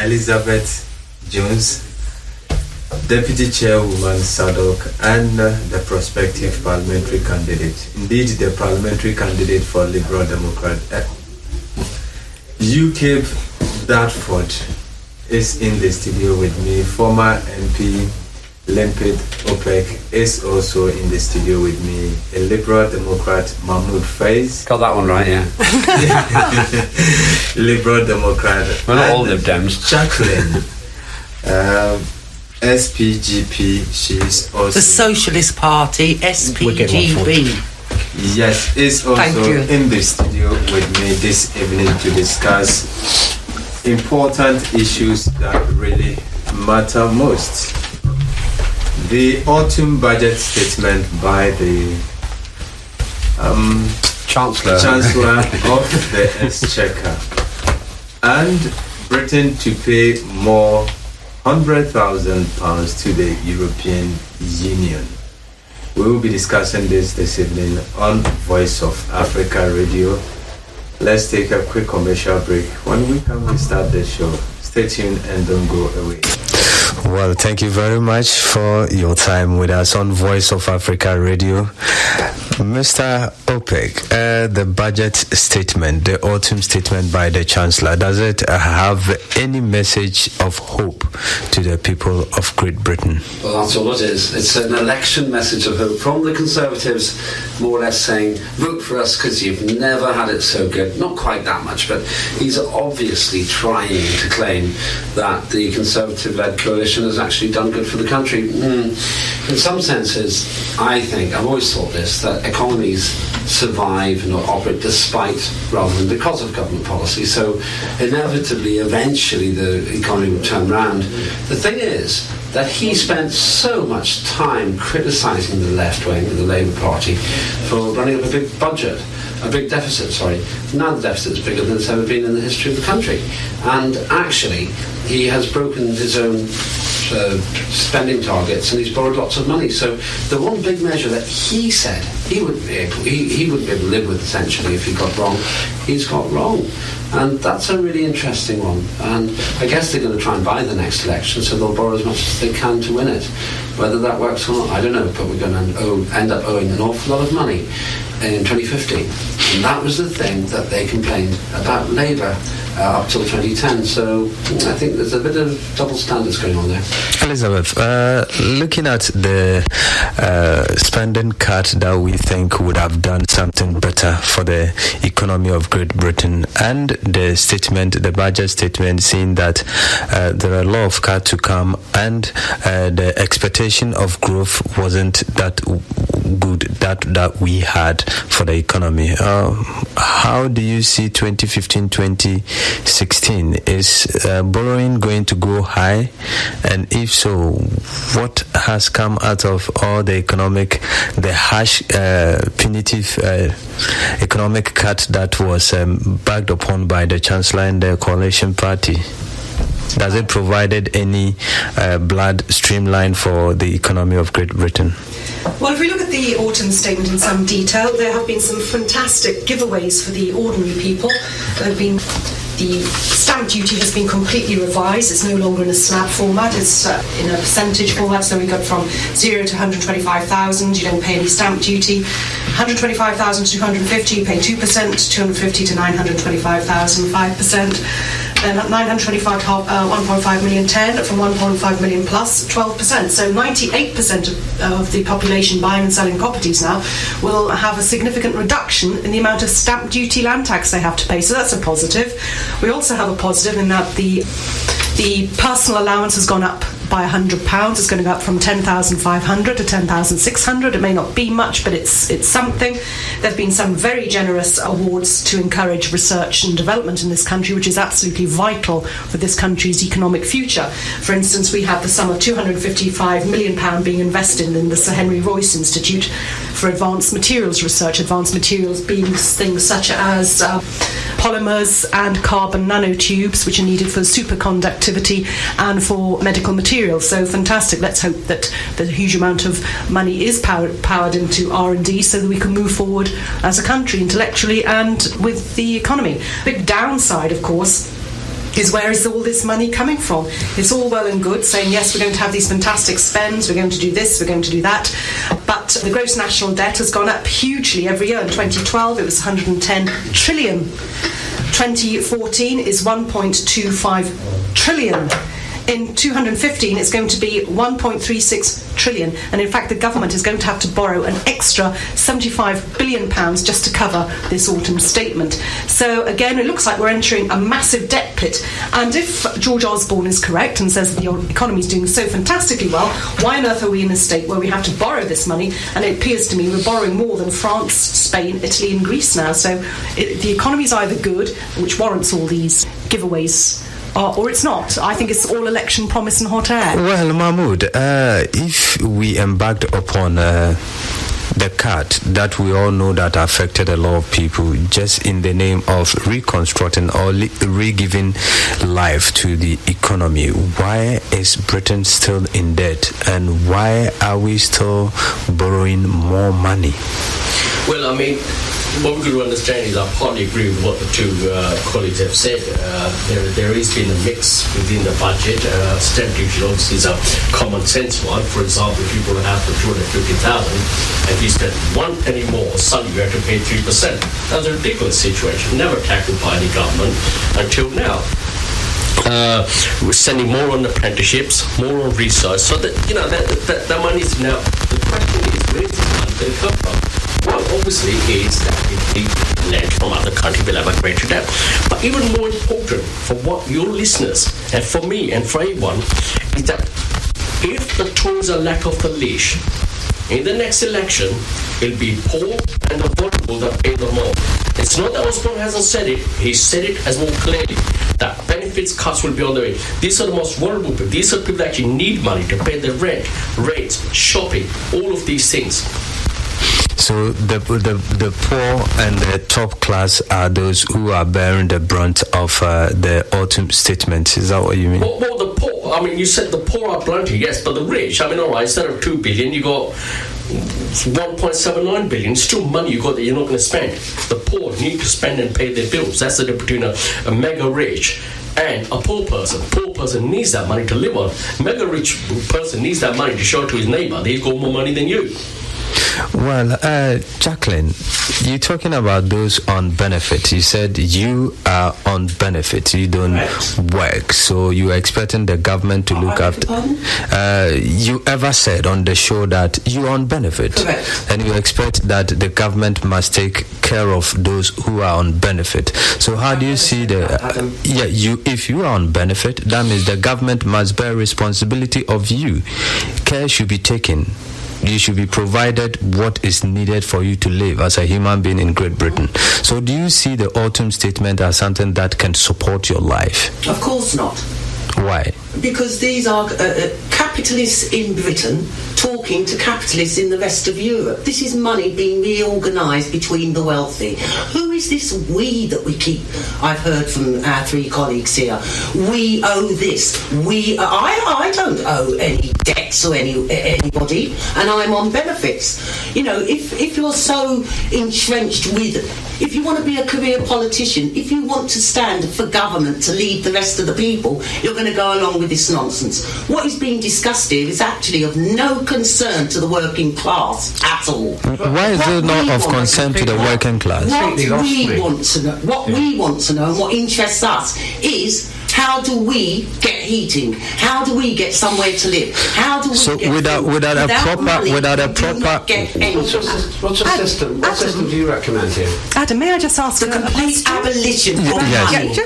Elizabeth Jones, Deputy Chairwoman Sadok, and the prospective parliamentary candidate. Indeed, the parliamentary candidate for Liberal Democrat UKIP Dartford is in the studio with me. Former MP Lembit Öpik is also in the studio with me. A Liberal Democrat, Mahmoud Fiaz. Got that one right, yeah. Liberal Democrat. We're not all Lib Dems. Jacqueline. SPGB, she's also... The Socialist Party, SPGB. Yes, is also in the studio with me this evening to discuss important issues that really matter most. The autumn budget statement by the Chancellor of the Exchequer, and Britain to pay more £100,000 to the European Union. We will be discussing this evening on Voice of Africa Radio. Let's take a quick commercial break. When we come, we start the show. Stay tuned and don't go away. Well, thank you very much for your time with us on Voice of Africa Radio. Mr. Öpik, the budget statement, the autumn statement by the Chancellor, does it have any message of hope to the people of Great Britain? Well, that's all it is. It's an election message of hope from the Conservatives, more or less saying, vote for us because you've never had it so good. Not quite that much, but he's obviously trying to claim that the Conservative-led coalition has actually done good for the country. In some senses, I think, I've always thought this, that economies survive and operate despite rather than because of government policy. So inevitably, eventually, the economy will turn round. The thing is that he spent so much time criticising the left wing of the Labour Party for running up a big deficit. Now the deficit is bigger than it's ever been in the history of the country. And actually, he has broken his own spending targets, and he's borrowed lots of money. So the one big measure that he said he wouldn't be able to live with, essentially, if he got wrong, he's got wrong. And that's a really interesting one. And I guess they're going to try and buy the next election, so they'll borrow as much as they can to win it. Whether that works or not, I don't know, but we're going to end up owing an awful lot of money in 2015. And that was the thing that they complained about Labour up till 2010. So I think there's a bit of double standards going on there. Elizabeth, looking at the spending cut that we think would have done something better for the economy of Great Britain, and the statement, the budget statement, saying that there are a lot of cuts to come, and the expectation of growth wasn't that good that we had for the economy. How do you see 2015-2016? Is borrowing going to go high? And if so, what has come out of all the harsh, punitive economic cut that was backed upon by the Chancellor and the coalition party? Does it provided any blood streamline for the economy of Great Britain? Well, if we look at the autumn statement in some detail, there have been some fantastic giveaways for the ordinary people. The stamp duty has been completely revised. It's no longer in a slab format. It's in a percentage format. So we got from 0 to 125,000. You don't pay any stamp duty. 125,000 to 250, you pay 2%. 250 to 925,000, 5%. Then at 925 to 1.5 million, 10. From 1.5 million plus, 12%. So 98% of the population buying and selling properties now will have a significant reduction in the amount of stamp duty land tax they have to pay. So that's a positive. We also have a positive in that the personal allowance has gone up by £100. It's going to go up from 10,500 to 10,600. It may not be much, but it's something. There have been some very generous awards to encourage research and development in this country, which is absolutely vital for this country's economic future. For instance, we have the sum of £255 million being invested in the Sir Henry Royce Institute for advanced materials research. Advanced materials being things such as polymers and carbon nanotubes, which are needed for superconductivity and for medical materials. So fantastic. Let's hope that the huge amount of money is powered into R&D so that we can move forward as a country intellectually and with the economy. Big downside, of course, is where is all this money coming from? It's all well and good saying, yes, we're going to have these fantastic spends, we're going to do this, we're going to do that, but the gross national debt has gone up hugely every year. In 2012 it was 110 trillion. 2014 is 1.25 trillion. In 2015 it's going to be 1.36 trillion, and in fact the government is going to have to borrow an extra £75 billion just to cover this autumn statement. So again, it looks like we're entering a massive debt pit, and if George Osborne is correct and says that the economy is doing so fantastically well, why on earth are we in a state where we have to borrow this money? And it appears to me we're borrowing more than France, Spain, Italy and Greece now. So the economy is either good, which warrants all these giveaways, or it's not. I think it's all election promise and hot air. Well, Mahmoud, if we embarked upon the cut that we all know that affected a lot of people just in the name of reconstructing or re-giving life to the economy, why is Britain still in debt, and why are we still borrowing more money? Well, I mean, what we could understand is I partly agree with what the two colleagues have said. There has been a mix within the budget. Stamp duty obviously is a common sense one. For example, if you're going to have for 250,000, if you spend 1 penny more, suddenly you have to pay 3%. That's a ridiculous situation, never tackled by any government until now. We're sending more on apprenticeships, more on research, so that that money is now. The question is, where is this money going to come from? Well, obviously, is that if we lend from other countries, we'll have a greater debt. But even more important for what your listeners and for me and for everyone is that if the Tories are let off the leash, in the next election, it'll be poor and the vulnerable that pay the more. It's not that Osborne hasn't said it, he said it as more clearly, that benefits cuts will be on the way. These are the most vulnerable people. These are people that actually need money to pay their rent, rates, shopping, all of these things. So the poor and the top class are those who are bearing the brunt of the autumn statement. Is that what you mean? Well, the poor, I mean, you said the poor are blunting, yes, but the rich, I mean, all right, instead of 2 billion, you got 1.79 billion. Still money you got that you're not going to spend. The poor need to spend and pay their bills. That's the difference between a mega rich and a poor person. Poor person needs that money to live on. Mega rich person needs that money to show to his neighbour that he's got more money than you. Well, Jacqueline, you're talking about those on benefit. You said you are on benefit. You don't work, so you're expecting the government to look after. You ever said on the show that you're on benefit, Correct. and you expect that the government must take care of those who are on benefit. So how do you see if you are on benefit, that means the government must bear responsibility of you. Care should be taken. You should be provided what is needed for you to live as a human being in Great Britain. So do you see the autumn statement as something that can support your life? Of course not. Why? Because these are capitalists in Britain talking to capitalists in the rest of Europe. This is money being reorganised between the wealthy. Who is this we that we keep? I've heard from our three colleagues here. We owe this. I don't owe any debts or anybody, and I'm on benefits. You know, if you're so entrenched with, if you want to be a career politician, if you want to stand for government to lead the rest of the people, you're going to go along with this nonsense. What is being discussed here is actually of no concern to the working class at all. Why is it not of concern to the working class? What we want to know, and what interests us is, how do we get heating? How do we get somewhere to live? How do we get without a proper What's the system? What system do you recommend here? Adam, may I just ask the complete abolition of Yes. money?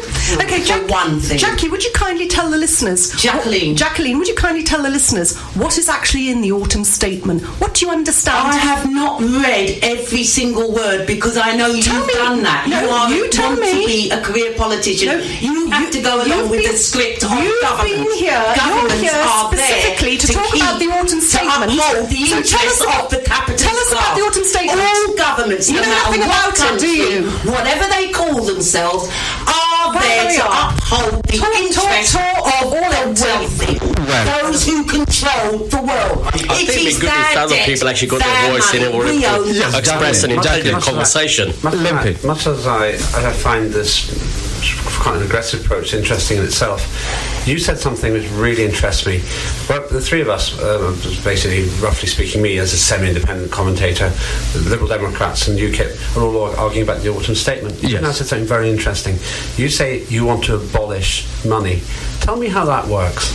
Okay, one thing. Jackie, would you kindly tell the listeners? Jacqueline, would you kindly tell the listeners what is actually in the autumn statement? What do you understand? I have not read every single word because I know you've done that. No, you want to be a career politician. No, you have to go along with the script of you've government. Been here, Governments you're here are specifically there to talk about the autumn statement. To uphold the interests of the capitalist Tell us about the autumn statement. All governments, you no know matter nothing what about country, it, do you? whatever they call themselves, are there to uphold uphold the interests of the wealthy, those who control the world. I think it'd be good if other people actually got their voice in it or express an intelligent conversation. Much as I find this quite an aggressive approach interesting in itself, you said something which really interests me. Well, the three of us, basically, roughly speaking, me as a semi-independent commentator, the Liberal Democrats and UKIP are all arguing about the autumn statement. Yes. You now said something very interesting. You say you want to abolish money. Tell me how that works.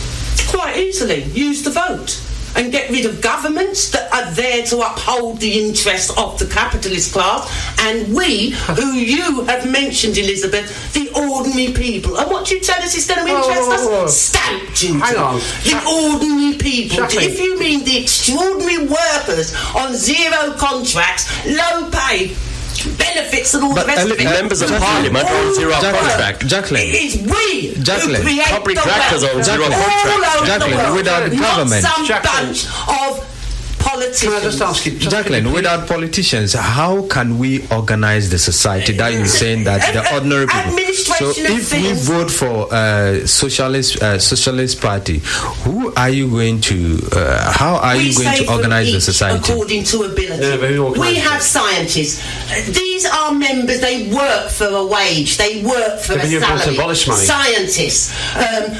Quite easily. Use the vote. And get rid of governments that are there to uphold the interests of the capitalist class, and we, who you have mentioned, Elizabeth, the ordinary people. And what do you tell us is going to interest us? Stamp duty. Hang on. The ordinary people. Jacqueline. If you mean the extraordinary workers on zero contracts, low pay, benefits and all the rest of it. Members of Parliament on zero contract. Jacqueline. It is we who create Public the actors wealth on zero all contract. over Jacqueline, the world, without not government. some Jacqueline. bunch of politicians. Can I just ask you, Jacqueline, without politicians, how can we organize the society? That you're saying that the ordinary people. So if we vote for socialist party, who are you going to? How are you going to organize the society? According to ability. Yeah, but we have scientists. These are members. They work for a wage. They work for a salary. Abolish money. Scientists.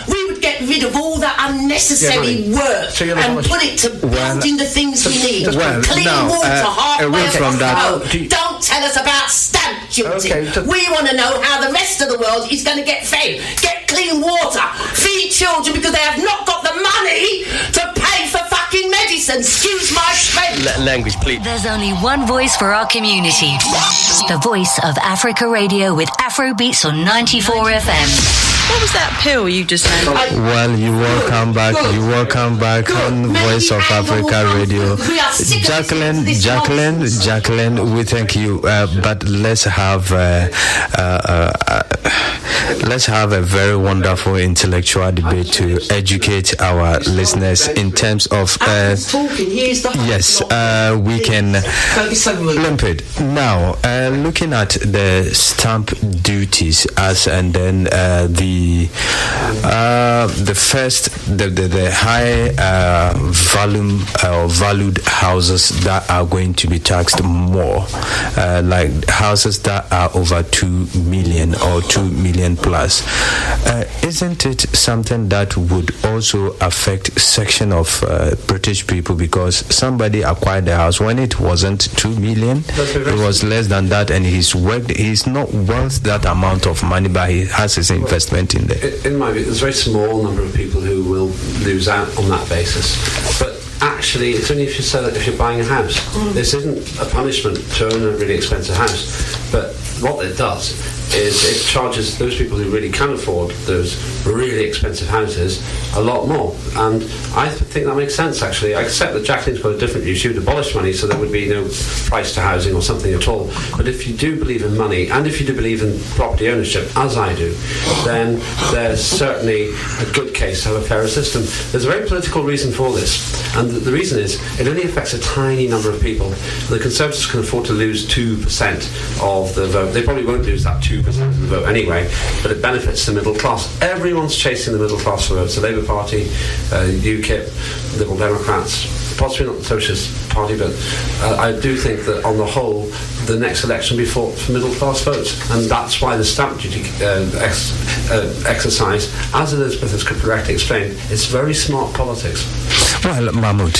We would get rid of all that unnecessary work and put it to building the things we need. Clean water, away from that. Don't tell us about stamp duty. We want to know how the rest of the world is going to get fed. Get clean water. Feed children because they have not got the money to pay for fucking medicine. Excuse my French. Language, please. There's only one voice for our community. The voice of Africa Radio with Afro Beats on 94 FM. What was that pill you just had? Well, you welcome back. You welcome back on Voice of Africa Radio. Jacqueline, we thank you. But let's have a very wonderful intellectual debate to educate our listeners in terms of. Yes, we can. Lembit. Now, looking at the stamp duties as and then the high volume or valued houses that are going to be taxed more, like houses that are over 2 million or 2 million plus. Isn't it something that would also affect section of British people, because somebody acquired the house when it wasn't 2 million, it was less than that, and he's not worth that amount of money, but he has his investment in there. In my view, there's a very small number of people who will lose out on that basis. But actually, it's only if you're buying a house. This isn't a punishment to own a really expensive house. But what it does is it charges those people who really can afford those really expensive houses a lot more. And I think that makes sense, actually. I accept that Jacqueline's got a different view. She would abolish money so there would be no price to housing or something at all. But if you do believe in money, and if you do believe in property ownership, as I do, then there's certainly a good case to have a fairer system. There's a very political reason for this. And the reason is it only affects a tiny number of people. The Conservatives can afford to lose 2% of the vote. They probably won't lose that 2% of the vote anyway, but it benefits the middle class. Everyone's chasing the middle class for votes. The Labour Party, UKIP, Liberal Democrats, possibly not the Socialist Party, but I do think that on the whole, the next election will be fought for middle class votes, and that's why the stamp duty exercise, as Elizabeth has correctly explained, it's very smart politics. Well, Mahmoud,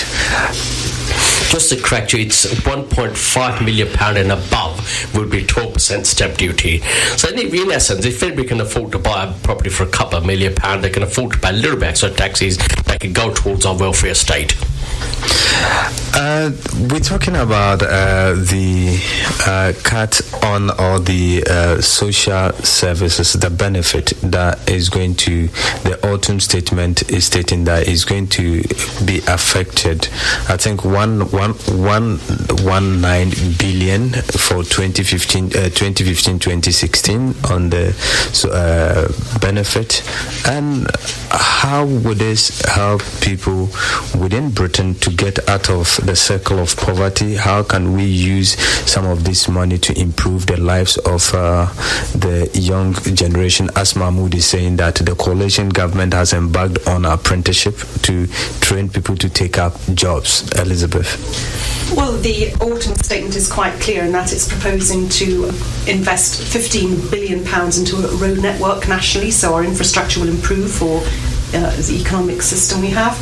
just to correct you, it's £1.5 million and above would be 12% stamp duty. So in essence, if anybody can afford to buy a property for a couple of £1 million, they can afford to pay a little bit extra taxes that can go towards our welfare state. We're talking about the cut on all the social services, the benefit that is going to, the autumn statement is stating that is going to be affected. I think 1.19 billion for 2015-2016 on the benefit. And how would this help people within Britain Britain to get out of the circle of poverty? How can we use some of this money to improve the lives of the young generation? As Mahmoud is saying that the coalition government has embarked on apprenticeship to train people to take up jobs. Elizabeth. Well, the autumn statement is quite clear in that it's proposing to invest £15 billion into a road network nationally, so our infrastructure will improve for the economic system we have.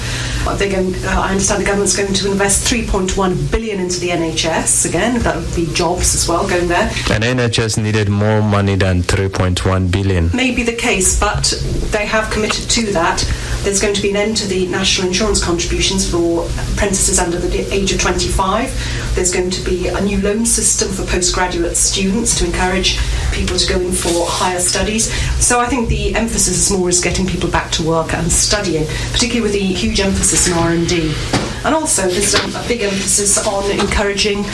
I understand the government's going to invest £3.1 billion into the NHS. Again, that would be jobs as well going there. And NHS needed more money than £3.1 billion. May be the case, but they have committed to that. There's going to be an end to the national insurance contributions for apprentices under the age of 25. There's going to be a new loan system for postgraduate students to encourage people to go in for higher studies. So I think the emphasis is more is getting people back to work and studying, particularly with the huge emphasis in R&D. And also there's a big emphasis on encouraging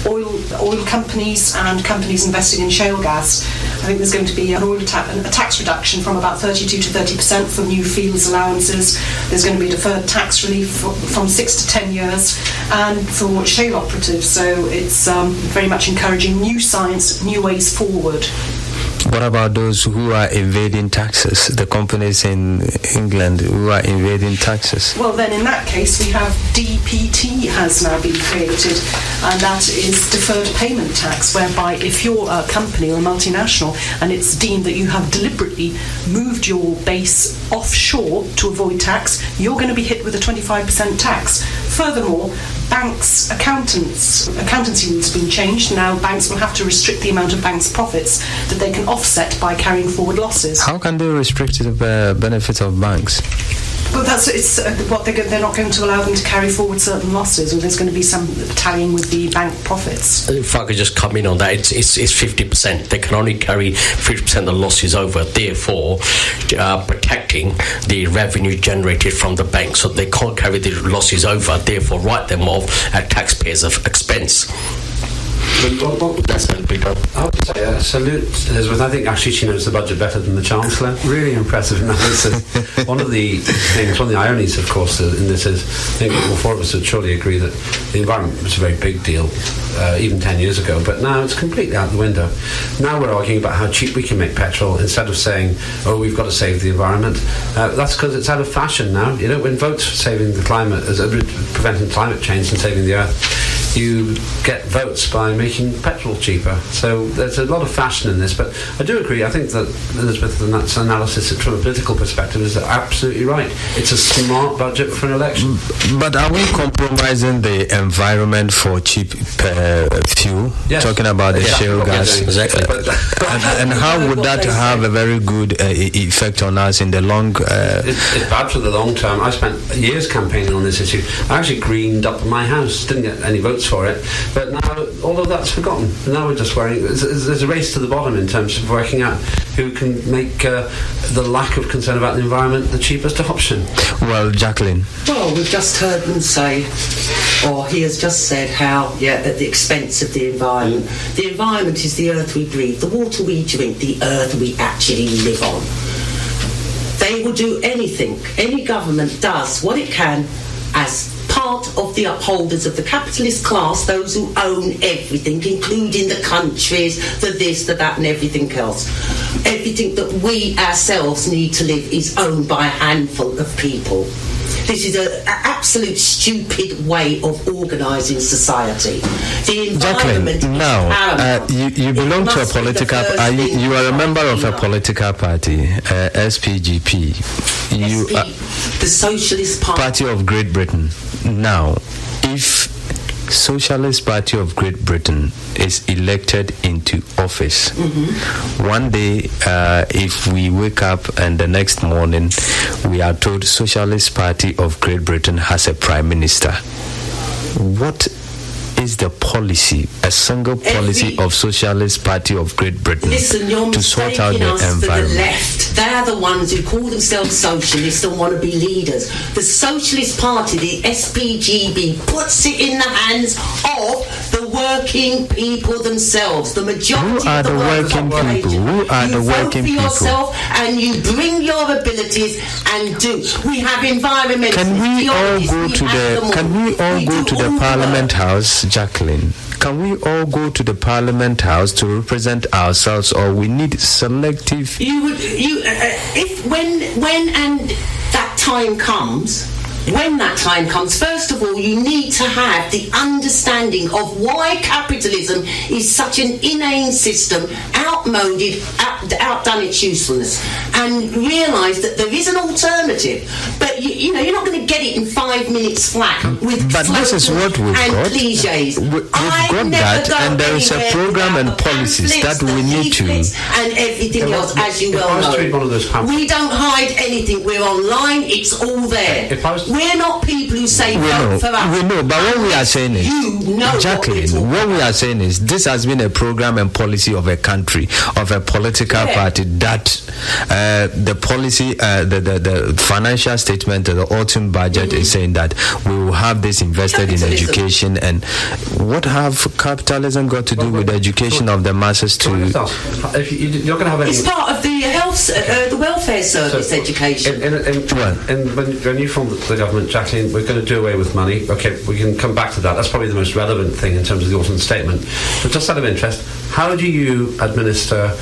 oil companies and companies investing in shale gas. I think there's going to be a tax reduction from about 32 to 30% for new fields allowances. There's going to be deferred tax relief from 6 to 10 years and for shale operatives. So it's very much encouraging new science, new ways forward. What about those who are evading taxes? The companies in England who are evading taxes? Well, then in that case, we have DPT has now been created, and that is deferred payment tax, whereby if you're a company or a multinational and it's deemed that you have deliberately moved your base offshore to avoid tax, you're going to be hit with a 25% tax. Furthermore, banks, accountancy rules have been changed. Now banks will have to restrict the amount of banks' profits that they can offset by carrying forward losses. How can they restrict the benefits of banks? Well, they're not going to allow them to carry forward certain losses, or there's going to be some tallying with the bank profits. If I could just come in on that, it's 50%. They can only carry 50% of the losses over, therefore protecting the revenue generated from the bank, so they can't carry the losses over, therefore write them off at taxpayers' expense. That's going to be done. I would say salute Elizabeth. I think actually she knows the budget better than the Chancellor. Really impressive analysis. One of the ironies, of course, in this is, I think all four of us would surely agree that the environment was a very big deal even 10 years ago, but now it's completely out the window. Now we're arguing about how cheap we can make petrol instead of saying, oh, we've got to save the environment. That's because it's out of fashion now. You know, when votes for saving the climate, preventing climate change and saving the earth, you get votes by making petrol cheaper. So there's a lot of fashion in this, but I do agree. I think that Elizabeth's analysis from a political perspective is absolutely right. It's a smart budget for an election. But are we compromising the environment for cheap fuel? Yes. Talking about the shale gas. Exactly. And how would that have a very good effect on us in the long... It's bad for the long term. I spent years campaigning on this issue. I actually greened up my house, didn't get any votes for it, but now all of that's forgotten. Now we're just worrying. There's a race to the bottom in terms of working out who can make the lack of concern about the environment the cheapest option. Well, Jacqueline. Well, we've just heard them say, or he has just said how, at the expense of the environment. The environment is the earth we breathe, the water we drink, the earth we actually live on. They will do anything. Any government does what it can as part of the upholders of the capitalist class, those who own everything, including the countries, the this, the that, and everything else. Everything that we ourselves need to live is owned by a handful of people. This is an absolute stupid way of organising society. The environment Jacqueline, now you belong to a political. You are a member of a political party, SPGB. The Socialist Party of Great Britain. Now, if Socialist Party of Great Britain is elected into office, one day, if we wake up and the next morning we are told Socialist Party of Great Britain has a prime minister, what is the policy, a single policy of Socialist Party of Great Britain to sort out the environment? The left. They're the ones who call themselves socialists and want to be leaders. The Socialist Party, the SPGB, puts it in the hands of the working people themselves. The majority Who are of the the working people? Who are the working people? You vote for yourself and you bring your abilities and do. We have environmentalists. Can we all go to the Parliament House, Jacqueline? Can we all go to the Parliament House to represent ourselves, or we need selective? When that time comes. When that time comes, first of all, you need to have the understanding of why capitalism is such an inane system, outmoded, outdone its usefulness, and realise that there is an alternative. But you're not going to get it in 5 minutes flat with but this is what we've got. Cliches. We've got that, and there is a program and policies that we need to. And everything else, as you well know. We don't hide anything. We're online. It's all there. We're not people who say vote for us. We know, but what we are saying is, Jacqueline, what we are saying is, this has been a program and policy of a country, of a political party, that the policy, the financial statement, the autumn budget is saying that we will have this invested in education. And what have capitalism got to do with the education of the masses too? You're going to have it's part of the health, the welfare service education. When you formed the government, Jacqueline, we're going to do away with money. Okay, we can come back to that. That's probably the most relevant thing in terms of the autumn statement. But just out of interest, how do you administer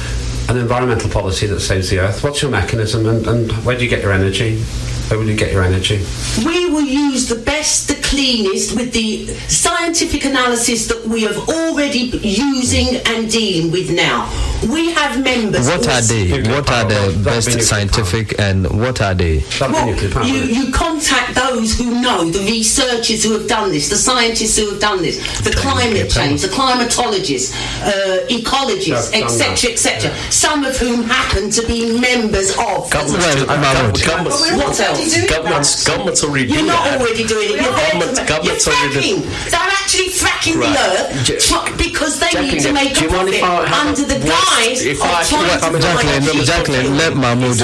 an environmental policy that saves the earth? What's your mechanism, and where do you get your energy? Where will you get your energy? We will use the best, the cleanest, with the scientific analysis that we have already using and dealing with now. We have members. What are they? What are the best scientific, and what are they? You contact those who know, the researchers who have done this, the scientists who have done this, the climate change, the climatologists, ecologists, etc., etc. Some of whom happen to be members of. What else? Government's already doing You're not that. already doing it. Government's already doing it. They're actually fracking the earth because they need to make a profit under the guise of trying to Jacqueline, let Mahmoud.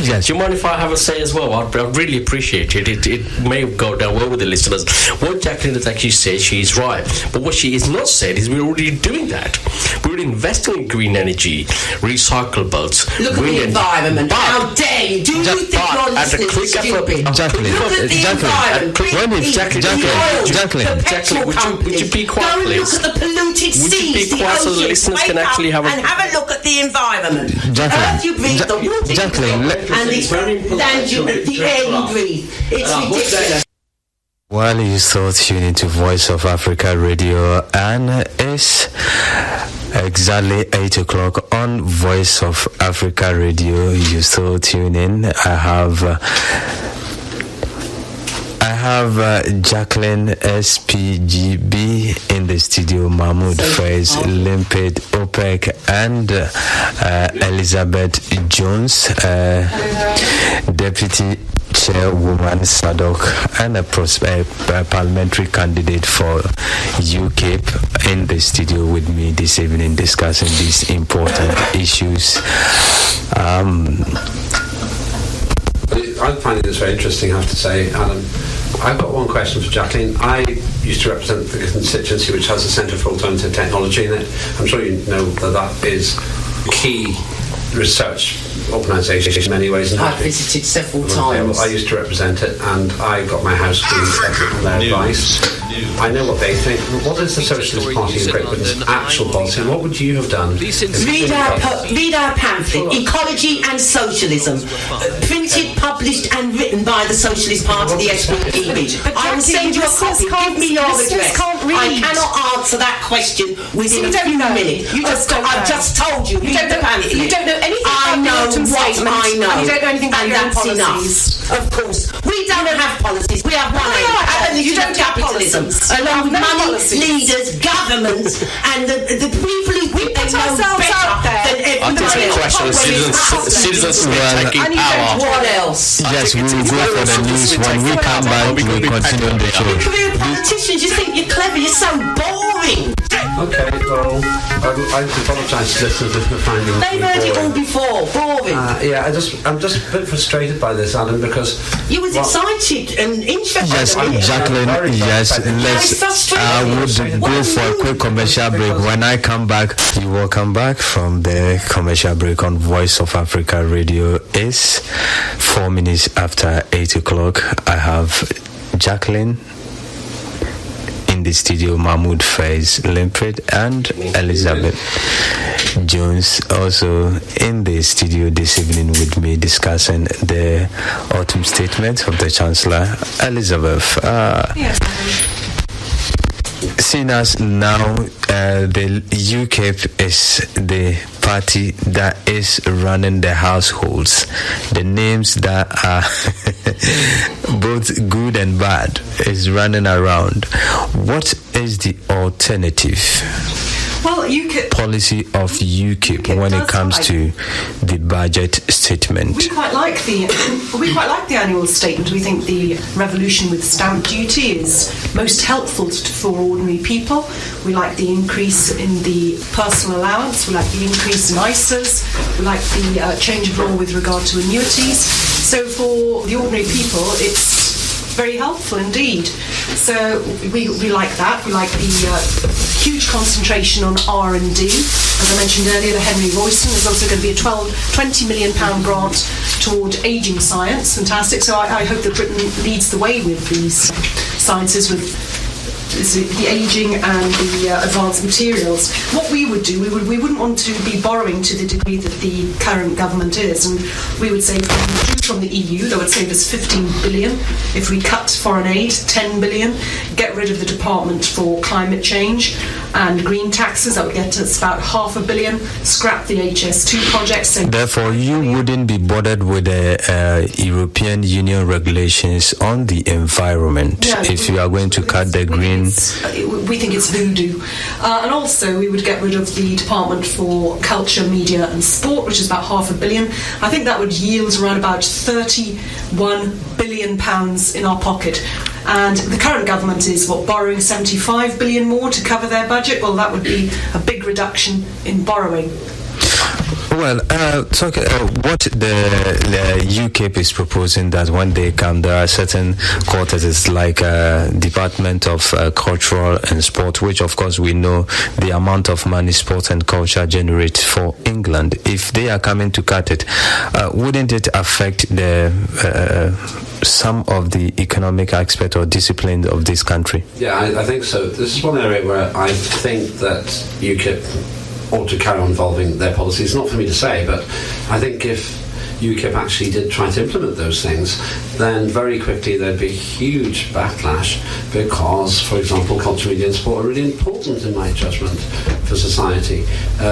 Yes. Do you mind if I have a say as well? I'd really appreciate it. It may go down well with the listeners. What Jacqueline has actually said, she's right. But what she has not said is we're already doing that. We're investing in green energy, recyclables. Look at the environment. How dare you? Do you think your listeners are stupid? Jacqueline, would you be quiet, please? please? Look at the polluted seas, the oceans. So the listeners can actually have a look at the environment. The earth you breathe, the water you drink, and the air you breathe. It's ridiculous. Well, you still tune into Voice of Africa Radio, and it's exactly 8 o'clock on Voice of Africa Radio. You still tune in. I have Jacqueline SPGB in the studio, Mahmoud, Fiaz, Lembit Öpik, and Elizabeth Jones, Deputy Chairwoman Sadok, and a parliamentary candidate for UKIP in the studio with me this evening discussing these important issues. I'm finding this very interesting, I have to say, Alan. I've got one question for Jacqueline. I used to represent the constituency which has a Centre for Alternative Technology in it. I'm sure you know that is key research organisation in many ways. I've visited several times. I used to represent it, and I got my house cleaned on their advice. I know what they think. What is the Socialist Party of Great Britain's actual policy, and what would you have done? Read our pamphlet, Ecology and Socialism, printed, published and written by the Socialist Party, the SPGB. I will send you a copy. Give me your address. I cannot answer that question within a few minutes. I've just told you. Read the pamphlet. You don't know anything I know about the what I know. And you don't know anything about your own policies. Enough. Of course. We don't have policies. We have one aim. You don't have capitalism. Along with money, leaders, governments, and the people who think they know better than everyone a question of citizens taking power. What else? Yes, we will go for the news. When we come back, we will continue the show. Your career politicians, you think you're clever, you're so boring. Okay, well, I apologise to listeners if we're finding. They've heard it all before. Boring. Yeah, I'm just a bit frustrated by this, Adam, because you was excited and interested. Yes, Jacqueline. Yes, I would go for a quick commercial break. When I come back, you will come back from the commercial break on Voice of Africa Radio. Is 4 minutes after 8 o'clock. I have Jacqueline in the studio, Mahmoud, Fiaz, Lembit, and Elizabeth Jones also in the studio this evening with me discussing the autumn statement of the Chancellor. Elizabeth, seeing as now the UKIP is the party that is running the households, the names that are both good and bad is running around. What is the alternative policy of UKIP when it comes to the budget statement? We quite like the annual statement. We think the revolution with stamp duty is most helpful for ordinary people. We like the increase in the personal allowance. We like the increase in ISAs. We like the change of law with regard to annuities. So for the ordinary people, it's very helpful indeed. So we like that. We like the huge concentration on R&D. As I mentioned earlier, the Henry Royston is also going to be a £20 million grant toward ageing science. Fantastic. So I hope that Britain leads the way with these sciences, with the ageing and the advanced materials. What we would do, we wouldn't want to be borrowing to the degree that the current government is, and we would say from the EU, that would save us 15 billion. If we cut foreign aid, 10 billion, get rid of the Department for Climate Change and green taxes, that would get us about £500 million, scrap the HS2 project. So therefore, you wouldn't be bothered with the European Union regulations on the environment if you are going to cut the green. We think it's voodoo. And also we would get rid of the Department for Culture, Media and Sport, which is about £500 million. I think that would yield around about £31 billion in our pocket. And the current government is borrowing 75 billion more to cover their budget. Well, that would be a big reduction in borrowing. Well, what the UKIP is proposing, that when they come, there are certain quarters like Department of Cultural and Sport, which of course we know the amount of money sport and culture generate for England. If they are coming to cut it, wouldn't it affect the some of the economic aspect or discipline of this country? Yeah, I think so. This is one area where I think that UKIP ought to carry on involving their policies. It's not for me to say, but I think if UKIP actually did try to implement those things, then very quickly there'd be a huge backlash, because, for example, culture, media and sport are really important in my judgment for society.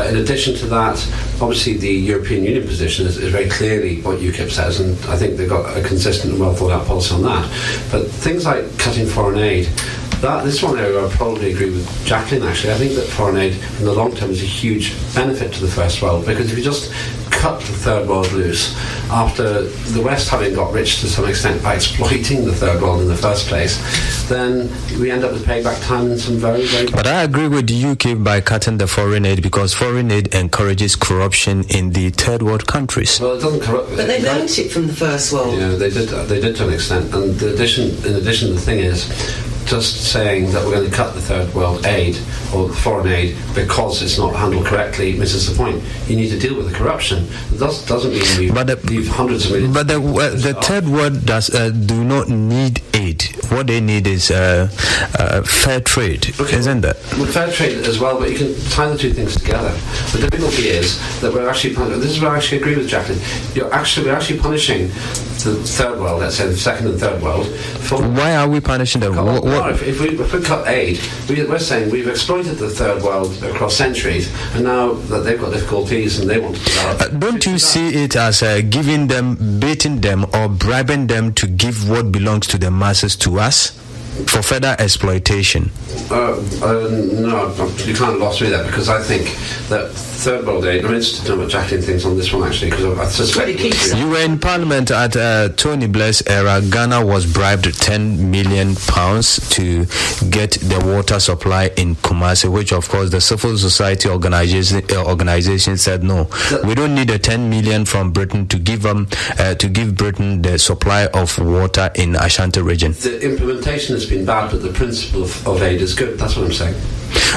In addition to that, obviously the European Union position is very clearly what UKIP says, and I think they've got a consistent and well thought out policy on that. But things like cutting foreign aid, this is one area I probably agree with Jacqueline, actually. I think that foreign aid in the long term is a huge benefit to the first world, because if you just cut the third world loose, after the West having got rich to some extent by exploiting the third world in the first place, then we end up with payback time in some very, very... But I agree with the UK by cutting the foreign aid, because foreign aid encourages corruption in the third world countries. Well, it doesn't corrupt... But they learnt it from the first world. Yeah, they did to an extent. And in addition, the thing is, just saying that we're going to cut the third world aid or the foreign aid because it's not handled correctly misses the point. You need to deal with the corruption. It doesn't mean we leave hundreds of millions. But the third world do not need aid. What they need is fair trade, isn't that? Well, fair trade as well, but you can tie the two things together. The difficulty is that we're actually this is where I actually agree with Jacqueline. We're actually punishing the third world, let's say the second and third world. Why are we punishing them? If we cut aid, we're saying we've exploited the third world across centuries, and now that they've got difficulties and they want to develop... don't you see it as giving them, baiting them or bribing them to give what belongs to the masses to us? for further exploitation? No, you kind of lost me there, because I think that third world aid, I'm interested to know what Jacqueline thinks on this one, actually, because I suspect you were in Parliament at Tony Blair's era. Ghana was bribed £10 million to get the water supply in Kumasi, which of course the civil society organization said no, we don't need the 10 million from Britain to give Britain the supply of water in Ashanti region. The implementation has been bad, but the principle of aid is good. That's what I'm saying.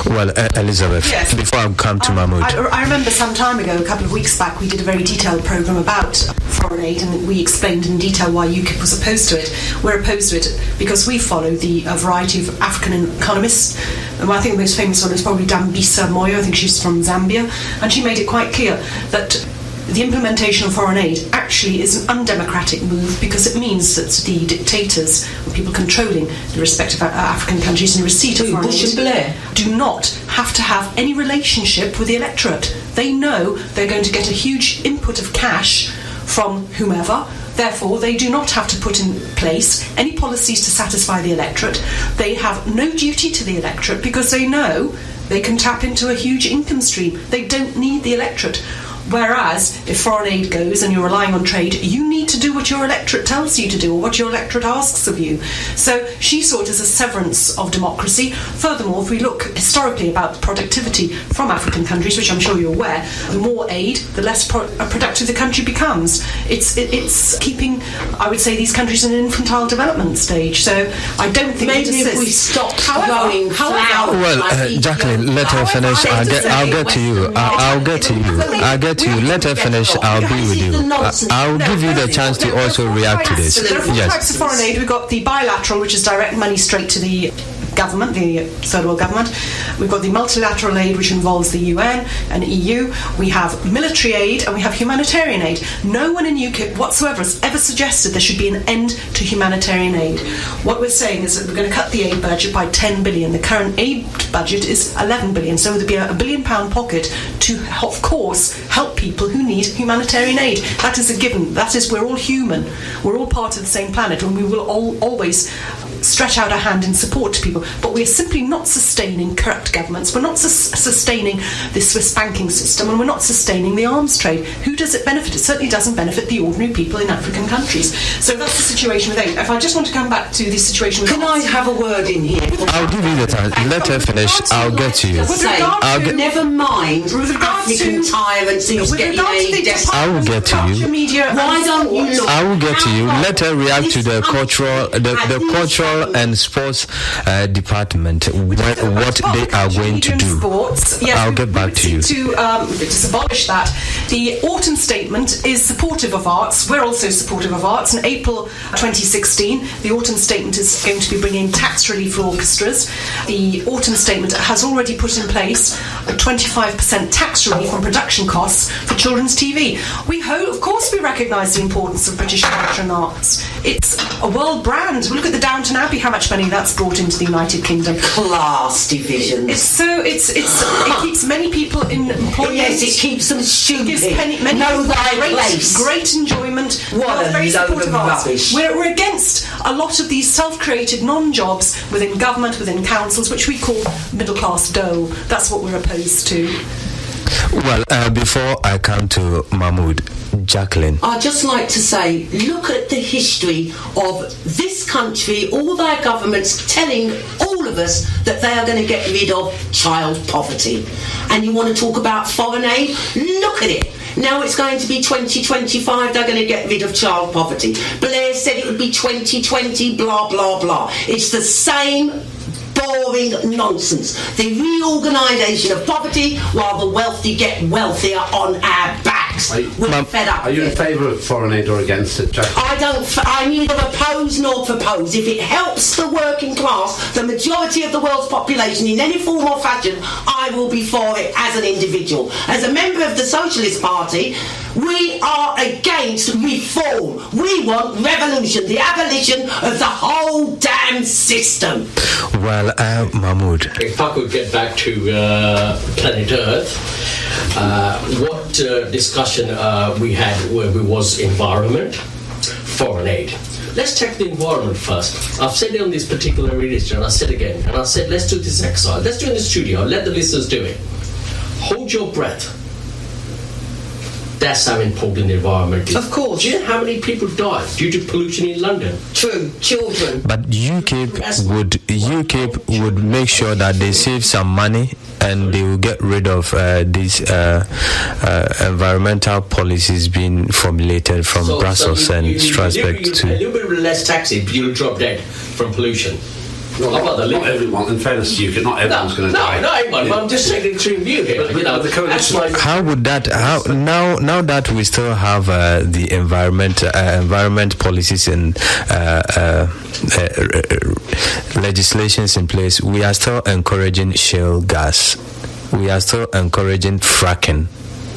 Well, Elizabeth, yes. Before I come to Mahmoud. I remember some time ago, a couple of weeks back, we did a very detailed programme about foreign aid, and we explained in detail why UKIP was opposed to it. We're opposed to it because we follow a variety of African economists. I think the most famous one is probably Dambisa Moyo. I think she's from Zambia, and she made it quite clear that the implementation of foreign aid actually is an undemocratic move, because it means that the dictators, or people controlling the respective African countries in receipt of foreign aid, do not have to have any relationship with the electorate. They know they're going to get a huge input of cash from whomever. Therefore, they do not have to put in place any policies to satisfy the electorate. They have no duty to the electorate, because they know they can tap into a huge income stream. They don't need the electorate. Whereas, if foreign aid goes and you're relying on trade, you need to do what your electorate tells you to do, or what your electorate asks of you. So she saw it as a severance of democracy. Furthermore, if we look historically about productivity from African countries, which I'm sure you're aware, the more aid, the less productive the country becomes. It's keeping, I would say, these countries in an infantile development stage. So I don't think maybe if we stop going Jacqueline, let her finish. I'll get to you. Let her finish. I'll be with you. I'll give you the chance to also react to this. There are four types of foreign aid. We've got the bilateral, which is direct money straight to the government, the third world government. We've got the multilateral aid, which involves the UN and EU. We have military aid, and we have humanitarian aid. No one in UKIP whatsoever has ever suggested there should be an end to humanitarian aid. What we're saying is that we're going to cut the aid budget by 10 billion. The current aid budget is 11 billion, so there'll be a £1 billion pocket to, of course, help people who need humanitarian aid. That is a given. That is, we're all human. We're all part of the same planet, and we will always stretch out our hand in support to people, but we're simply not sustaining corrupt governments. We're not sustaining the Swiss banking system, and we're not sustaining the arms trade. Who does it benefit? It certainly doesn't benefit the ordinary people in African countries. So that's the situation with aid. If I just want to come back to the situation with Can I have a word in here? I'll give you the time. Let her finish. I'll get to you. Never mind African tyrants who's getting aid. I will get to you. Why don't you look? I will get to you. Let her react to the cultural and sports department, what they are going to do. Yes, I'll get back to you. To abolish that, the Autumn Statement is supportive of arts. We're also supportive of arts. In April 2016, the Autumn Statement is going to be bringing tax relief for orchestras. The Autumn Statement has already put in place a 25% tax relief on production costs for children's TV. We hope, of course, we recognise the importance of British culture and arts. It's a world brand. We look at the Downton Abbey, how much money that's brought into the United Kingdom. Class divisions. It keeps many people in employment. Yes, it keeps them stupid. It gives many know thy place. Great enjoyment. What a load of rubbish. We're against a lot of these self-created non-jobs within government, within councils, which we call middle-class dole. That's what we're opposed to. Well, before I come to Mahmoud, Jacqueline. I'd just like to say, look at the history of this country, all their governments telling all of us that they are going to get rid of child poverty. And you want to talk about foreign aid? Look at it. Now it's going to be 2025, they're going to get rid of child poverty. Blair said it would be 2020, blah, blah, blah. It's the same boring nonsense. The reorganisation of poverty while the wealthy get wealthier on our backs. We're fed up. Are you in favour of foreign aid or against it, Jack? I neither oppose nor propose. If it helps the working class, the majority of the world's population in any form or fashion, I will be for it as an individual. As a member of the Socialist Party, we are against reform. We want revolution, the abolition of the whole damn system. Well, Mahmoud. If I could get back to planet Earth, what discussion we had where we was environment, foreign aid. let's check the environment first. I've said it on this particular edition, and I said again, and I said, let's do this exercise. Let's do it in the studio. Let the listeners do it. Hold your breath. That's how important the environment is. Of course. Do you know how many people died due to pollution in London? True, children. But UKIP would make sure that they save some money and they will get rid of these environmental policies being formulated from Brussels and Strasbourg too. A little bit less taxi, you'll drop dead from pollution. Not everyone, in fairness to you, not everyone's going to die. No, everyone, but I'm just taking the extreme view here. The coalition. How would that, now that we still have the environment policies and legislations in place, we are still encouraging shale gas. We are still encouraging fracking.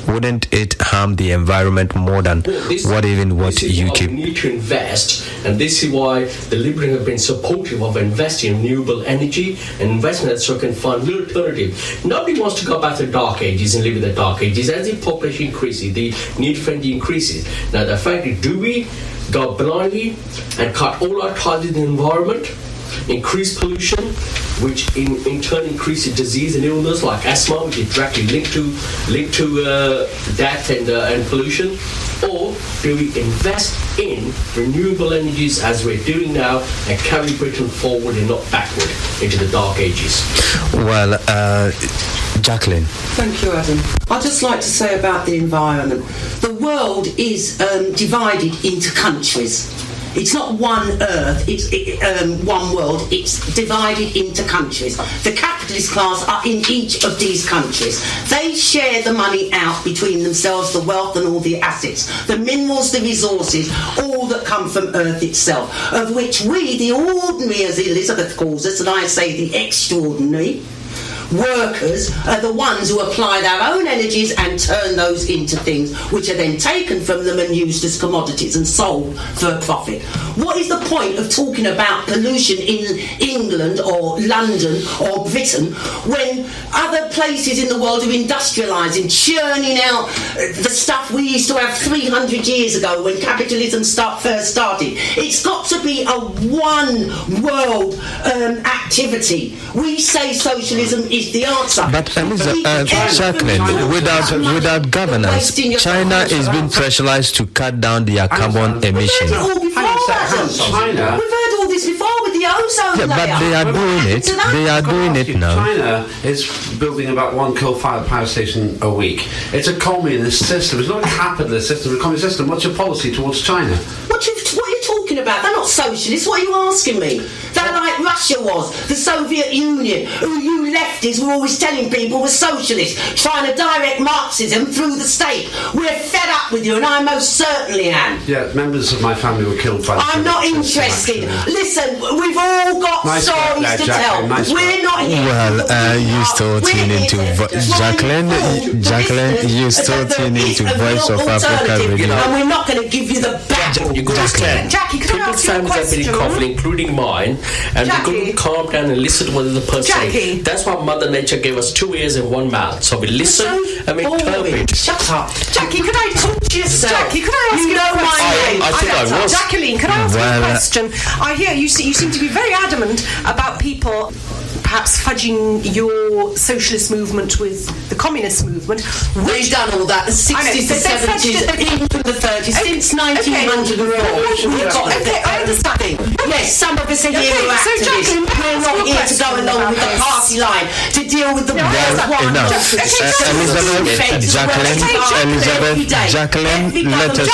Wouldn't it harm the environment more than what UKIP? We need to invest, and this is why the Liberals have been supportive of investing in renewable energy and investment so can fund new alternative. Nobody wants to go back to the dark ages and live in the dark ages. As the population increases, the need for energy increases. Now, the fact is, do we go blindly and cut all our ties in the environment, increase pollution, which in turn increases disease and illness like asthma, which is directly linked to death and pollution? Or do we invest in renewable energies as we're doing now and carry Britain forward and not backward into the dark ages? Well, Jacqueline. Thank you, Adam. I'd just like to say about the environment. The world is divided into countries. It's not one earth, it's one world, it's divided into countries. The capitalist class are in each of these countries. They share the money out between themselves, the wealth and all the assets, the minerals, the resources, all that come from earth itself, of which we, the ordinary, as Elizabeth calls us, and I say the extraordinary, workers are the ones who apply their own energies and turn those into things which are then taken from them and used as commodities and sold for a profit. What is the point of talking about pollution in England or London or Britain when other places in the world are industrialising, churning out the stuff we used to have 300 years ago when capitalism first started? It's got to be a one world activity. We say socialism is the answer. But Jacqueline, without governance, China is being pressurized to cut down their carbon emissions. China. We've heard all this before with the ozone layer. But they are doing it. They are doing it now. China is building about one coal-fired power station a week. It's a communist system. It's not a capitalist system. It's a communist system. What's your policy towards China? What are you talking about? They're not socialists. What are you asking me? They're like Russia was, the Soviet Union, who you lefties were always telling people were socialists, trying to direct Marxism through the state. We're fed up with you, and I most certainly am. Yeah, members of my family were killed by the I'm not interested. Listen, we've all got stories to tell. We're not here. Well, you still tune into Jacqueline, you still tune into Voice of Africa Radio. And we're not going to give you the battle. Jackie, could I ask you a question? People's families have been coughing, including mine, and they couldn't calm down and listen to what the person saying. That's why Mother Nature gave us 2 ears and 1 mouth. So we listen and we interpret. Shut up. Jackie, could I talk to yourself? Jackie, could I ask you a question? I think I was. Jacqueline, could I ask you a question? I hear you seem to be very adamant about people perhaps fudging your socialist movement with the communist movement. We've done all that. The 60s, the 70s, even the 30s. Since 1904, we've got I understand. Yes, some of us are here who are activists. We're not here to go along with the party line to deal with the Jacqueline, let us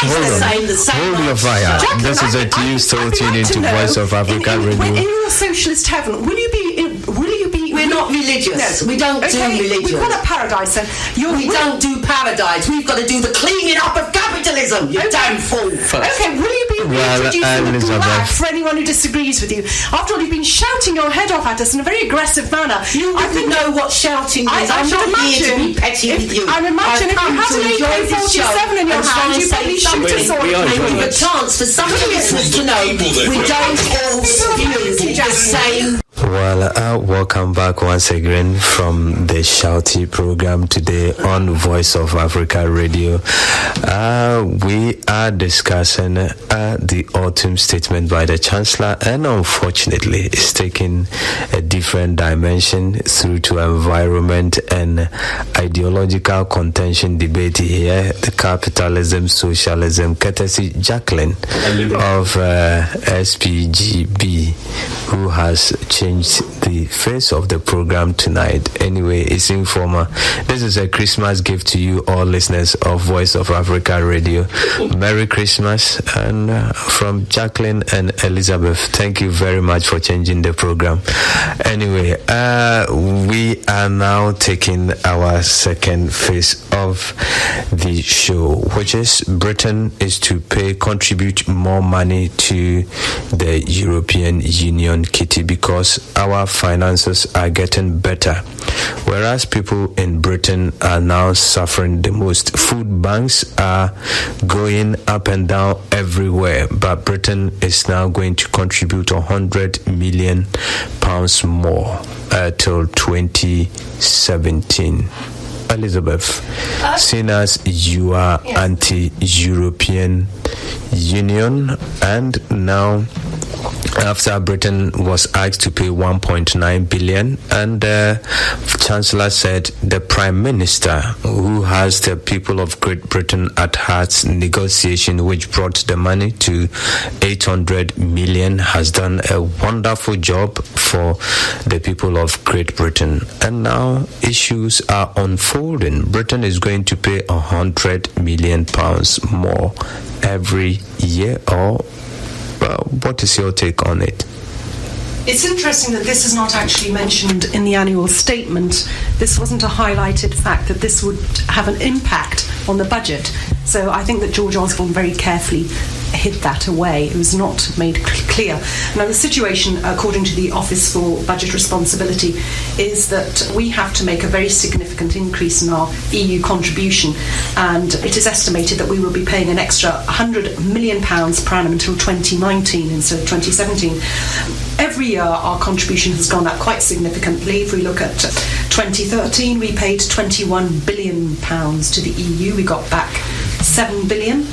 hold your fire. This is it. You still tune into Voice of Africa Radio. In your socialist heaven, will you be? We're not religious. No. We don't do religion. We call it paradise then. We don't do paradise. We've got to do the cleaning up of capitalism. You damn fool. Okay, will you be introducing the flag for anyone who disagrees with you? After all, you've been shouting your head off at us in a very aggressive manner. You wouldn't know what shouting is. I'm not here to be petty with you. I imagine if you had an AK-47 in your hand, you'd probably shoot us all. And give a chance for some listeners to know we don't all view the same Well, welcome back once again from the Shouty program today on Voice of Africa Radio. We are discussing the autumn statement by the Chancellor, and unfortunately it's taking a different dimension through to environment and ideological contention debate here. The capitalism, socialism, courtesy Jacqueline of SPGB, who has changed the face of the program tonight. Anyway, it's informal. This is a Christmas gift to you all listeners of Voice of Africa Radio. Merry Christmas, and from Jacqueline and Elizabeth, thank you very much for changing the program. Anyway, we are now taking our second phase of the show, which is Britain is to contribute more money to the European Union kitty because our finances are getting better, whereas people in Britain are now suffering the most. Food banks are going up and down everywhere, but Britain is now going to contribute £100 million more till 2017. Elizabeth, seeing as you are anti-European Union, and now after Britain was asked to pay 1.9 billion, and the Chancellor said the Prime Minister, who has the people of Great Britain at heart, negotiation which brought the money to 800 million, has done a wonderful job for the people of Great Britain. And now issues are unfolding. Britain is going to pay £100 million more every year, or what is your take on it? It's interesting that this is not actually mentioned in the annual statement. This wasn't a highlighted fact that this would have an impact on the budget. So I think that George Osborne very carefully hid that away. It was not made clear. Now, the situation, according to the Office for Budget Responsibility, is that we have to make a very significant increase in our EU contribution, and it is estimated that we will be paying an extra £100 million per annum until 2019 instead of 2017. Every year our contribution has gone up quite significantly. If we look at 2013, we paid £21 billion to the EU. We got back £7 billion.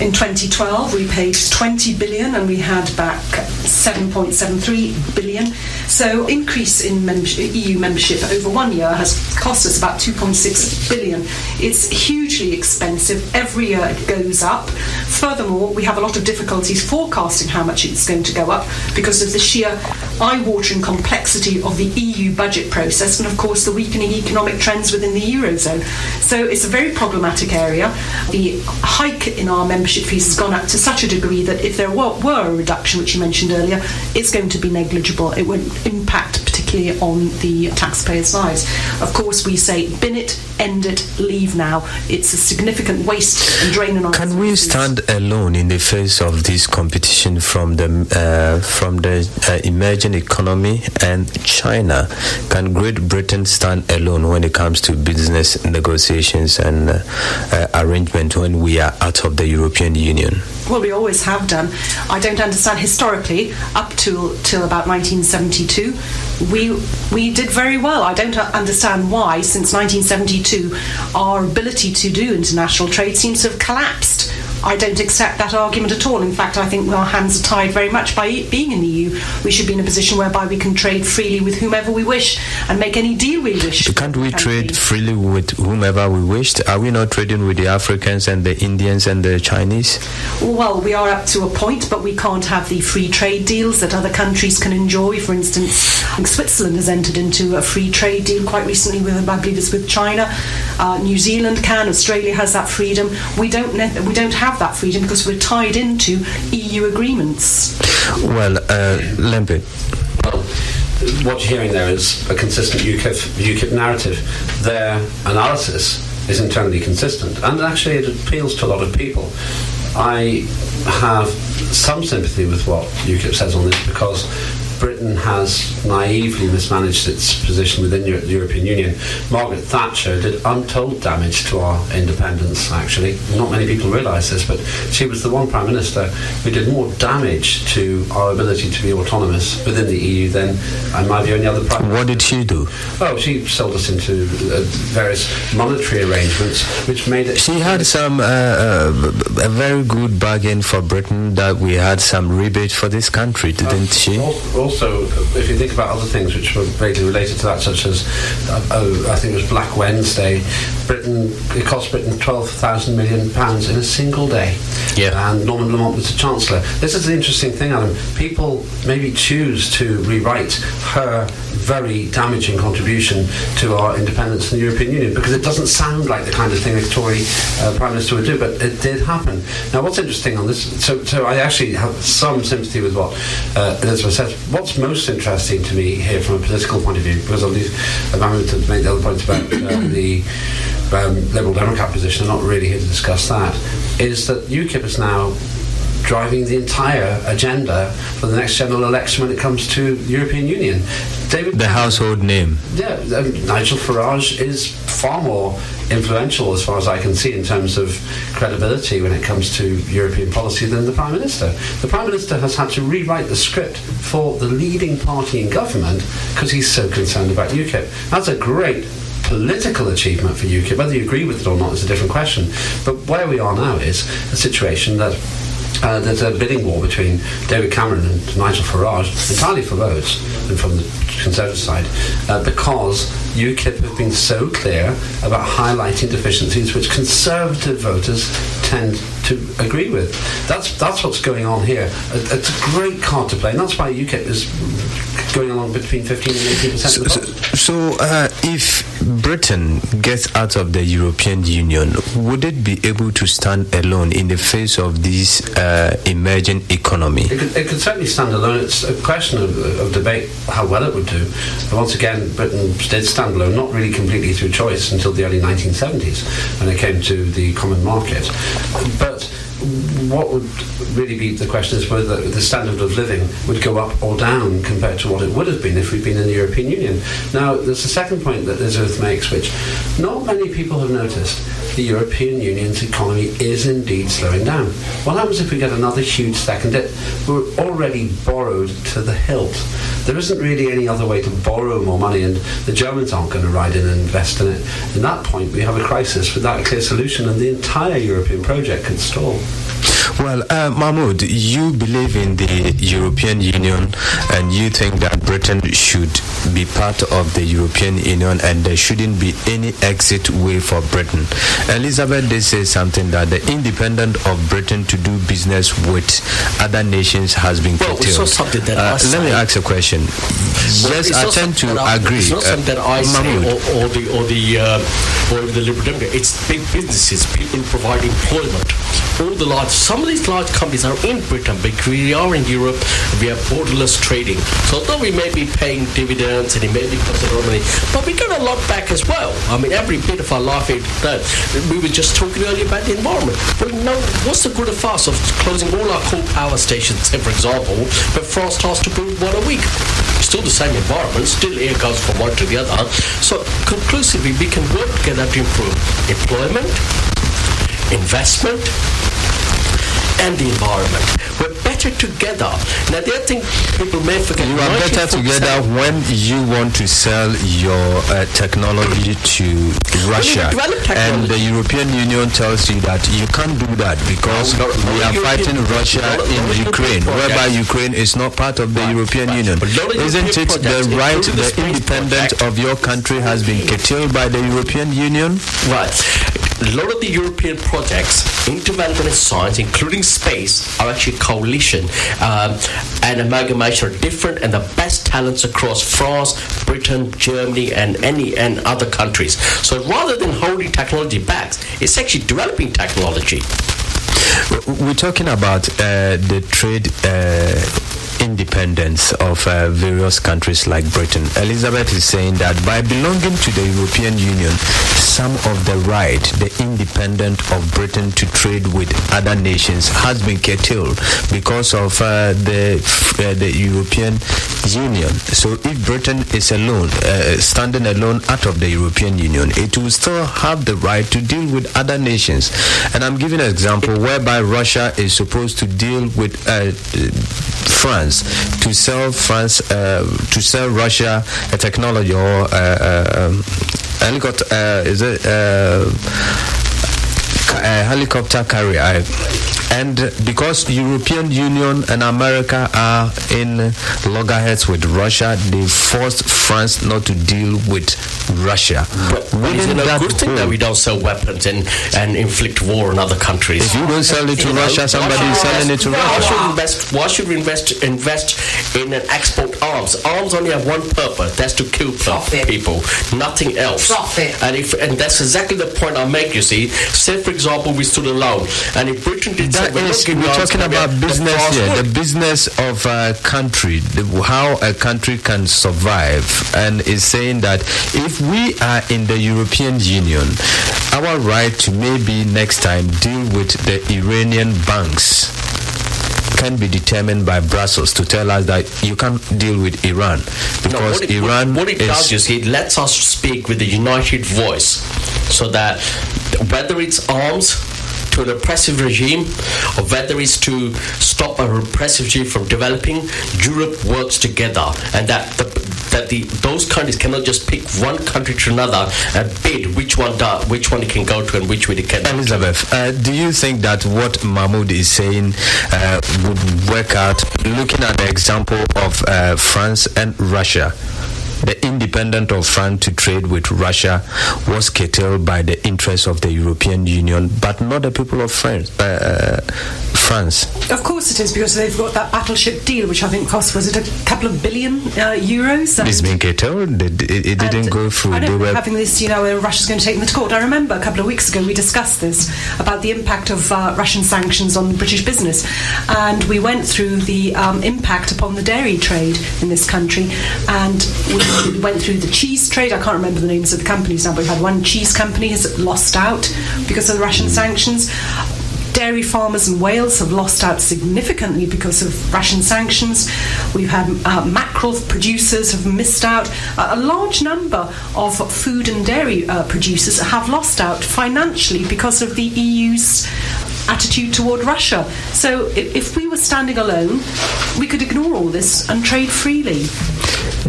In 2012 we paid £20 billion and we had back £7.73 billion. So increase in EU membership over 1 year has cost us about £2.6 billion. It's hugely expensive. Every year it goes up. Furthermore, we have a lot of difficulties forecasting how much it's going to go up because of the sheer eye-watering complexity of the EU budget process and, of course, the weakening economic trends within the Eurozone. So it's a very problematic area. The hike in our membership fees has gone up to such a degree that if there were a reduction, which you mentioned earlier, it's going to be negligible. It won't impact particularly on the taxpayers' lives. Of course, we say bin it, end it, leave now. It's a significant waste and drain on our Can we stand alone in the face of this competition from the emerging economy and China? Can Great Britain stand alone when it comes to business negotiations and arrangement when we are out of the European Union? Well, we always have done. I don't understand historically, up till about 1972, we did very well. I don't understand why, since 1972, our ability to do international trade seems to have collapsed. I don't accept that argument at all. In fact, I think our hands are tied very much by being in the EU. We should be in a position whereby we can trade freely with whomever we wish and make any deal we wish. Can't we trade freely with whomever we wish? Are we not trading with the Africans and the Indians and the Chinese? Well, we are up to a point, but we can't have the free trade deals that other countries can enjoy. For instance, I think Switzerland has entered into a free trade deal quite recently with, I believe it's with China. New Zealand can. Australia has that freedom. We don't have that freedom because we're tied into EU agreements. Well, Lembit. Well, what you're hearing there is a consistent UKIP narrative. Their analysis is internally consistent, and actually it appeals to a lot of people. I have some sympathy with what UKIP says on this because Britain has naively mismanaged its position within the European Union. Margaret Thatcher did untold damage to our independence, actually. Not many people realise this, but she was the one Prime Minister who did more damage to our ability to be autonomous within the EU than, in my view, any other Prime Minister. What did she do? Oh, she sold us into various monetary arrangements, which made it... She had some a very good bargain for Britain, that we had some rebate for this country, didn't she? Also, if you think about other things which were vaguely related to that, such as, I think it was Black Wednesday, it cost Britain £12,000 million in a single day. Yeah. And Norman Lamont was the Chancellor. This is the interesting thing, Adam. People maybe choose to rewrite her very damaging contribution to our independence in the European Union because it doesn't sound like the kind of thing a Tory Prime Minister would do, but it did happen. Now, what's interesting on this, so I actually have some sympathy with what Elizabeth says. What's most interesting to me here from a political point of view, because at least Mahmoud to make the other points about the Liberal Democrat position, I'm not really here to discuss that, is that UKIP is now driving the entire agenda for the next general election when it comes to the European Union. The household name. Yeah, Nigel Farage is far more influential, as far as I can see, in terms of credibility when it comes to European policy than the Prime Minister. The Prime Minister has had to rewrite the script for the leading party in government because he's so concerned about UKIP. That's a great political achievement for UKIP. Whether you agree with it or not is a different question. But where we are now is a situation that there's a bidding war between David Cameron and Nigel Farage, entirely for votes and from the Conservative side, because UKIP have been so clear about highlighting deficiencies which Conservative voters tend to agree with. That's what's going on here. It's a great card to play, and that's why UKIP is going along between 15 and 18% of the vote. So if Britain gets out of the European Union, would it be able to stand alone in the face of this emerging economy? It could certainly stand alone. It's a question of debate how well it would do. But once again, Britain did stand alone, not really completely through choice until the early 1970s when it came to the common market. But what would really be the question is whether the standard of living would go up or down compared to what it would have been if we'd been in the European Union. Now, there's a second point that Elizabeth makes, which not many people have noticed. The European Union's economy is indeed slowing down. What happens if we get another huge second dip? We're already borrowed to the hilt. There isn't really any other way to borrow more money, and the Germans aren't going to ride in and invest in it. At that point, we have a crisis without a clear solution, and the entire European project could stall. Well, Mahmoud, you believe in the European Union and you think that Britain should be part of the European Union and there shouldn't be any exit way for Britain. Elizabeth did say something that the independence of Britain to do business with other nations has been curtailed. Let me ask a question. Yes, I tend to agree. It's not something that I say or the Liberal Democrat. It's big businesses, people provide employment. Some of these large companies are in Britain, but we are in Europe. We have borderless trading. So although we may be paying dividends and it may be costing a lot of money, but we get a lot back as well. I mean, every bit of our life is done. We were just talking earlier about the environment. Well, now, what's the good of us of closing all our coal power stations, say, for example, but France starts to build one a week? Still the same environment, still air goes from one to the other. So conclusively, we can work together to improve employment, investment, and the environment. We're better together. Now, the other thing people may forget... You are better together when you want to sell your technology to Russia. And the European Union tells you that you can't do that because we are fighting Russia in Ukraine, whereby Ukraine is not part of the European Union. Isn't it the right, the independence of your country has been curtailed by the European Union? Right. A lot of the European projects in development and science, including space, are actually coalition and amalgamation of different and the best talents across France, Britain, Germany, and other countries. So rather than holding technology back, it's actually developing technology. We're talking about the trade independence of various countries like Britain. Elizabeth is saying that by belonging to the European Union, some of the right, the independence of Britain to trade with other nations has been curtailed because of the European Union. So if Britain is alone, standing alone out of the European Union, it will still have the right to deal with other nations. And I'm giving an example whereby Russia is supposed to deal with France to sell Russia a technology or a helicopter carrier. And because European Union and America are in loggerheads with Russia, they forced France not to deal with Russia. Isn't it a good thing that we don't sell weapons and inflict war on other countries? If you don't sell it to Russia, somebody is selling it to Russia. Why should we invest in an export arms? Arms only have one purpose, that's to kill people, nothing else. Profit. And that's exactly the point I make, you see. Say, for example, we stood alone, and if Britain did we're talking about business here, the business of a country, how a country can survive, and is saying that if we are in the European Union, our right to maybe next time deal with the Iranian banks can be determined by Brussels to tell us that you can't deal with Iran because what it does is it lets us speak with a united voice, so that whether it's arms to an oppressive regime or whether it's to stop a repressive regime from developing, Europe works together, and that those countries cannot just pick one country to another and bid which one it can go to and which way it can. Elizabeth, do you think that what Mahmoud is saying would work out, looking at the example of France and Russia? The independence of France to trade with Russia was curtailed by the interests of the European Union, but not the people of France. Of course it is, because they've got that battleship deal, which I think cost, was it a couple of billion euros? It's been curtailed. It didn't go through. I know, having this, where Russia's going to take them to court. I remember a couple of weeks ago we discussed this, about the impact of Russian sanctions on British business, and we went through the impact upon the dairy trade in this country, and we went through the cheese trade. I can't remember the names of the companies now, but we've had one cheese company has lost out because of the Russian sanctions. Dairy farmers in Wales have lost out significantly because of Russian sanctions. We've had mackerel producers have missed out. A large number of food and dairy producers have lost out financially because of the EU's attitude toward Russia. So if we were standing alone, we could ignore all this and trade freely.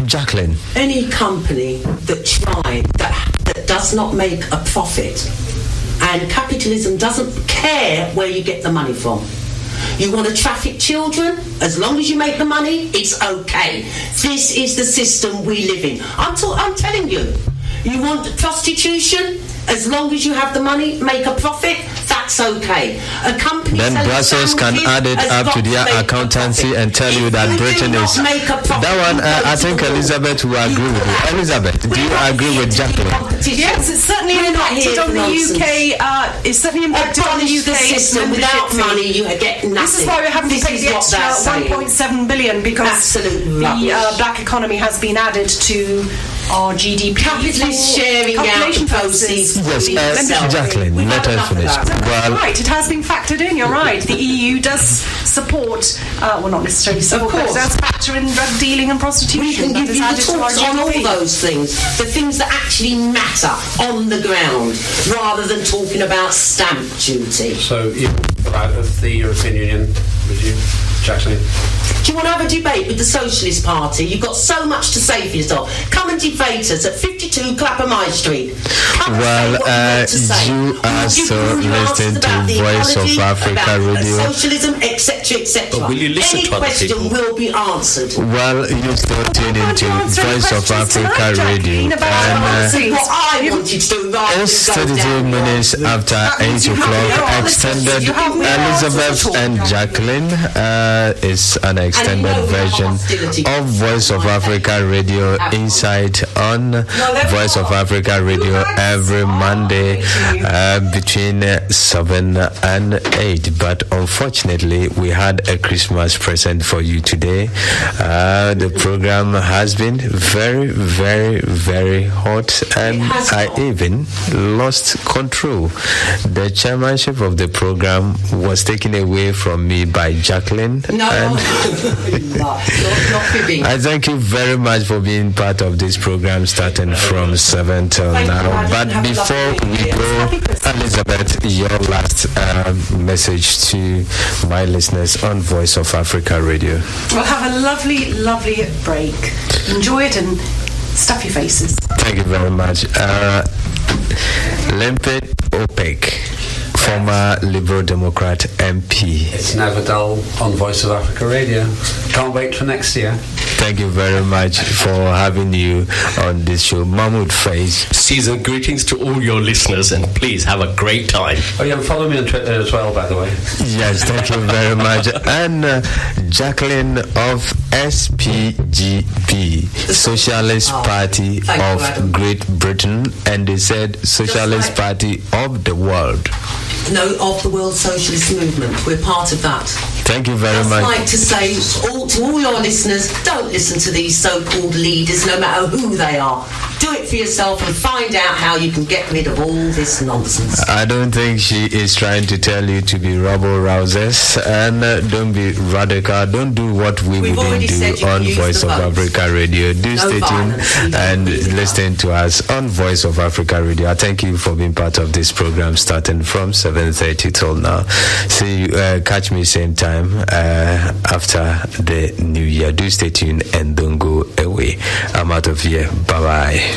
Jacqueline. Any company that does not make a profit, and capitalism doesn't care where you get the money from. You want to traffic children? As long as you make the money, it's okay. This is the system we live in. I'm telling you. You want prostitution? As long as you have the money, make a profit, that's okay. A company then Brussels can add it up to their accountancy and tell you that Britain is... That one, I think Elizabeth will agree with you. Elizabeth, do you agree with Jacqueline? Yes, it's certainly impacted on the UK. It's certainly impacted on the UK system. Without money, you get nothing. This is why we're having to pay the extra 1.7 billion, because the black economy has been added to our GDP. Capitalists sharing out the proceeds. Yes, Jacqueline, let her finish. Well, right, it has been factored in, you're right. The EU does support, well, not necessarily support, but it does factor in drug dealing and prostitution. We can give you the talks on all those things, the things that actually matter on the ground, rather than talking about stamp duty. So, you're out of the European Union, would you, Jacqueline? Do you want to have a debate with the Socialist Party? You've got so much to say for yourself. Come and debate us at 52 Clapham High Street. You are so listening to Voice of Africa Radio. Socialism, etc., etc. Will you listen Any to other question people? will be answered. Well, you still tune into Voice of Africa Radio. What I wanted to do rather It's than go 32 down minutes after 8 o'clock. Extended Elizabeth and Jacqueline. is an extended version of Voice of Africa Radio Inside on Voice of Africa Radio every Monday between 7 and 8. But unfortunately, we had a Christmas present for you today. The program has been very, very, very hot, and I even lost control. The chairmanship of the program was taken away from me by Jacqueline. No, and not fibbing. I thank you very much for being part of this program starting from 7 till now. But before we go, Elizabeth, your last message to my listeners on Voice of Africa Radio. Well, have a lovely, lovely break. Enjoy it and stuff your faces. Thank you very much. Lembit Öpik, former Liberal Democrat MP. It's never dull on Voice of Africa Radio. Can't wait for next year. Thank you very much for having you on this show. Mahmoud Fiaz. Season greetings to all your listeners, and please have a great time. Oh yeah, follow me on Twitter as well, by the way. Yes, thank you very much. And Jacqueline of SPGB, Socialist Party of Great Britain, and they said Socialist Party of the World. No, of the World Socialist Movement. We're part of that. Thank you very much. I'd like to say to all your listeners, don't listen to these so-called leaders, no matter who they are. Do it for yourself and find out how you can get rid of all this nonsense. I don't think she is trying to tell you to be rabble-rousers, and don't be radical. Don't do what we wouldn't do on Voice of Africa Radio. Do stay tuned and listen to us on Voice of Africa Radio. I thank you for being part of this program starting from 7:30 till now. See you, catch me same time after the new year. Do stay tuned and don't go away. I'm out of here. Bye-bye.